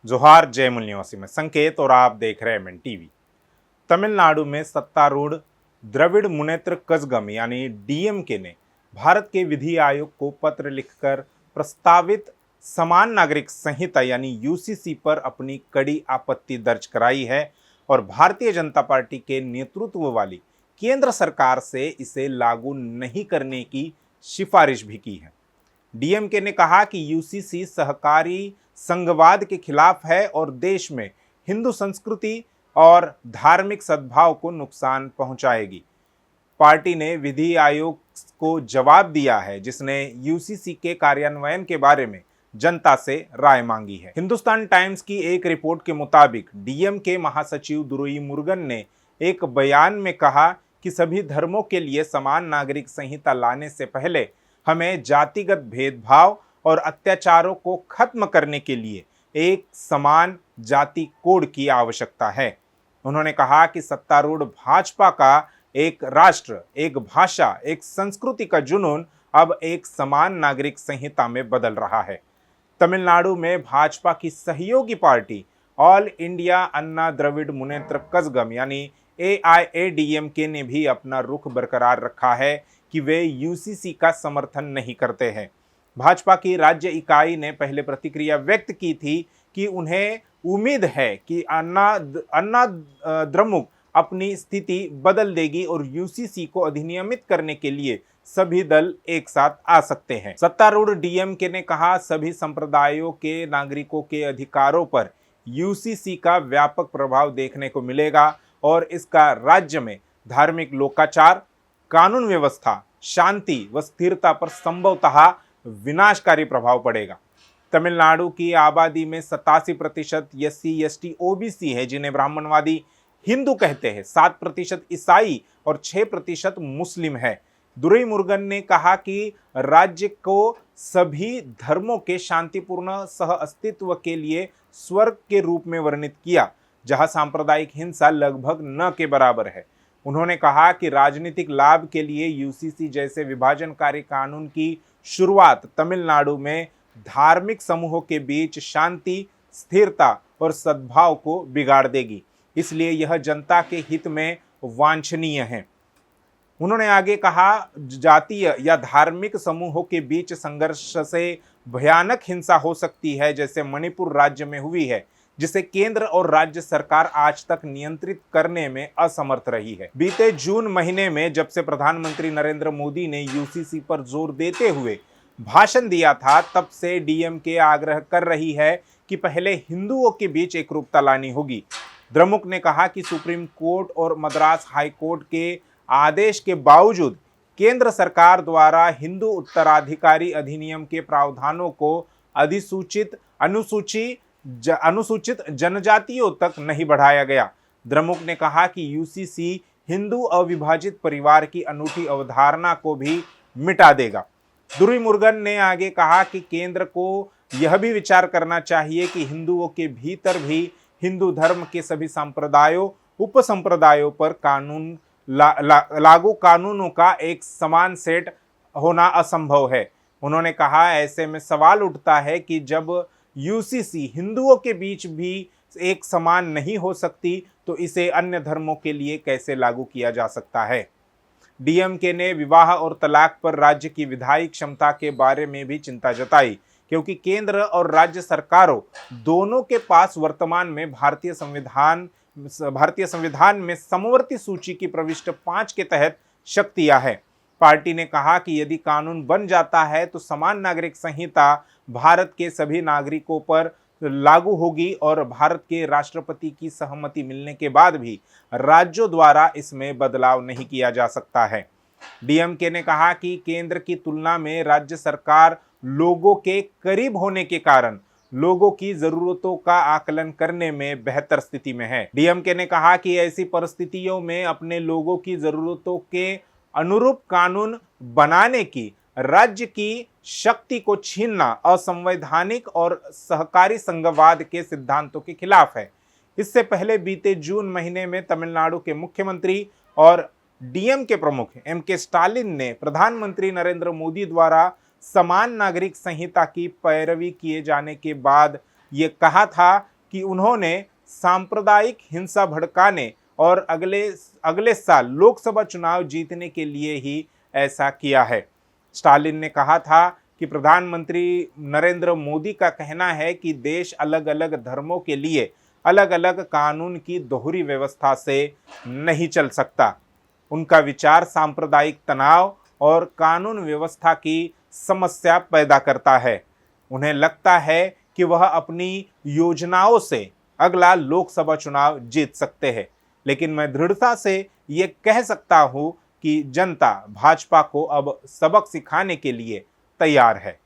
जोहार जय मूल निवासी में संकेत और आप देख रहे हैं एमएन टीवी। तमिलनाडु में सत्तारूढ़ द्रविड़ मुनेत्र कज़गम यानी डीएमके ने भारत के विधि आयोग को पत्र लिखकर प्रस्तावित समान नागरिक संहिता यानी यूसीसी पर अपनी कड़ी आपत्ति दर्ज कराई है और भारतीय जनता पार्टी के नेतृत्व वाली केंद्र सरकार से इसे लागू नहीं करने की सिफारिश भी की है। डीएमके ने कहा कि यूसीसी सहकारी संघवाद के खिलाफ है और देश में हिंदू संस्कृति और धार्मिक सद्भाव को नुकसान पहुंचाएगी। पार्टी ने विधि आयोग को जवाब दिया है जिसने यूसीसी के कार्यान्वयन के बारे में जनता से राय मांगी है। हिंदुस्तान टाइम्स की एक रिपोर्ट के मुताबिक डीएमके महासचिव दुरुईमुरुगन ने एक बयान में कहा कि सभी धर्मों के लिए समान नागरिक संहिता लाने से पहले हमें जातिगत भेदभाव और अत्याचारों को खत्म करने के लिए एक समान जाति कोड की आवश्यकता है। उन्होंने कहा कि सत्तारूढ़ भाजपा का एक राष्ट्र, एक भाषा, एक संस्कृति का जुनून अब एक समान नागरिक संहिता में बदल रहा है। तमिलनाडु में भाजपा की सहयोगी पार्टी ऑल इंडिया अन्ना द्रविड़ मुनेत्र कज़गम यानी एआईएडीएमके ने भी अपना रुख बरकरार रखा है कि वे यूसीसी का समर्थन नहीं करते हैं। भाजपा की राज्य इकाई ने पहले प्रतिक्रिया व्यक्त की थी कि उन्हें उम्मीद है कि अन्ना द्रमुक अपनी स्थिति बदल देगी और यूसीसी को अधिनियमित करने के लिए सभी दल एक साथ आ सकते हैं। सत्तारूढ़ डीएमके ने कहा सभी संप्रदायों के नागरिकों के अधिकारों पर यूसीसी का व्यापक प्रभाव देखने को मिलेगा और इसका राज्य में धार्मिक लोकाचार, कानून व्यवस्था, शांति व स्थिरता पर संभवतः विनाशकारी प्रभाव पड़ेगा। तमिलनाडु की आबादी में 87% एससी एसटी ओबीसी है जिन्हें ब्राह्मणवादी हिंदू कहते हैं, 7% ईसाई और 6% मुस्लिम है। दुरुईमुरुगन ने कहा कि राज्य को सभी धर्मों के शांतिपूर्ण सह अस्तित्व के लिए स्वर्ग के रूप में वर्णित किया जहां सांप्रदायिक हिंसा लगभग न के बराबर है। उन्होंने कहा कि राजनीतिक लाभ के लिए यूसीसी जैसे विभाजनकारी कानून की शुरुआत तमिलनाडु में धार्मिक समूहों के बीच शांति, स्थिरता और सद्भाव को बिगाड़ देगी, इसलिए यह जनता के हित में वांछनीय है। उन्होंने आगे कहा जातीय या धार्मिक समूहों के बीच संघर्ष से भयानक हिंसा हो सकती है जैसे मणिपुर राज्य में हुई है जिसे केंद्र और राज्य सरकार आज तक नियंत्रित करने में असमर्थ रही है। बीते जून महीने में जब से प्रधानमंत्री नरेंद्र मोदी ने यूसीसी पर जोर देते हुए भाषण दिया था तब से डीएमके आग्रह कर रही है कि पहले हिंदुओं के बीच एकरूपता लानी होगी। द्रमुक ने कहा कि सुप्रीम कोर्ट और मद्रास हाई कोर्ट के आदेश के बावजूद केंद्र सरकार द्वारा हिंदू उत्तराधिकारी अधिनियम के प्रावधानों को अनुसूचित जनजातियों तक नहीं बढ़ाया गया। द्रमुक ने कहा कि यूसीसी हिंदू अविभाजित परिवार की अनूठी अवधारणा को भी मिटा देगा। दुरुईमुरुगन ने आगे कहा कि केंद्र को यह भी विचार करना चाहिए कि हिंदुओं के भीतर भी हिंदू धर्म के सभी संप्रदायों, उपसंप्रदायों पर लागू कानूनों का एक समान सेट होना असंभव है। उन्होंने कहा ऐसे में सवाल उठता है कि जब यूसीसी हिंदुओं के बीच भी एक समान नहीं हो सकती तो इसे अन्य धर्मों के लिए कैसे लागू किया जा सकता है। डीएमके ने विवाह और तलाक पर राज्य की विधायी क्षमता के बारे में भी चिंता जताई क्योंकि केंद्र और राज्य सरकारों दोनों के पास वर्तमान में भारतीय संविधान में समवर्ती सूची की प्रविष्ट 5 के तहत शक्तियां हैं। पार्टी ने कहा कि यदि कानून बन जाता है तो समान नागरिक संहिता भारत के सभी नागरिकों पर लागू होगी और भारत के राष्ट्रपति की सहमति मिलने के बाद भी राज्यों द्वारा इसमें बदलाव नहीं किया जा सकता है। डीएमके ने कहा कि केंद्र की तुलना में राज्य सरकार लोगों के करीब होने के कारण लोगों की जरूरतों का आकलन करने में बेहतर स्थिति में है। डीएमके ने कहा कि ऐसी परिस्थितियों में अपने लोगों की जरूरतों के अनुरूप कानून बनाने की राज्य की शक्ति को छीनना असंवैधानिक और सहकारी संघवाद के सिद्धांतों के खिलाफ है। इससे पहले बीते जून महीने में तमिलनाडु के मुख्यमंत्री और डीएमके प्रमुख एमके स्टालिन ने प्रधानमंत्री नरेंद्र मोदी द्वारा समान नागरिक संहिता की पैरवी किए जाने के बाद ये कहा था कि उन्होंने सांप्रदायिक हिंसा भड़काने और अगले साल लोकसभा चुनाव जीतने के लिए ही ऐसा किया है। स्टालिन ने कहा था कि प्रधानमंत्री नरेंद्र मोदी का कहना है कि देश अलग अलग धर्मों के लिए अलग अलग कानून की दोहरी व्यवस्था से नहीं चल सकता। उनका विचार सांप्रदायिक तनाव और कानून व्यवस्था की समस्या पैदा करता है। उन्हें लगता है कि वह अपनी योजनाओं से अगला लोकसभा चुनाव जीत सकते हैं, लेकिन मैं दृढ़ता से ये कह सकता हूं कि जनता भाजपा को अब सबक सिखाने के लिए तैयार है।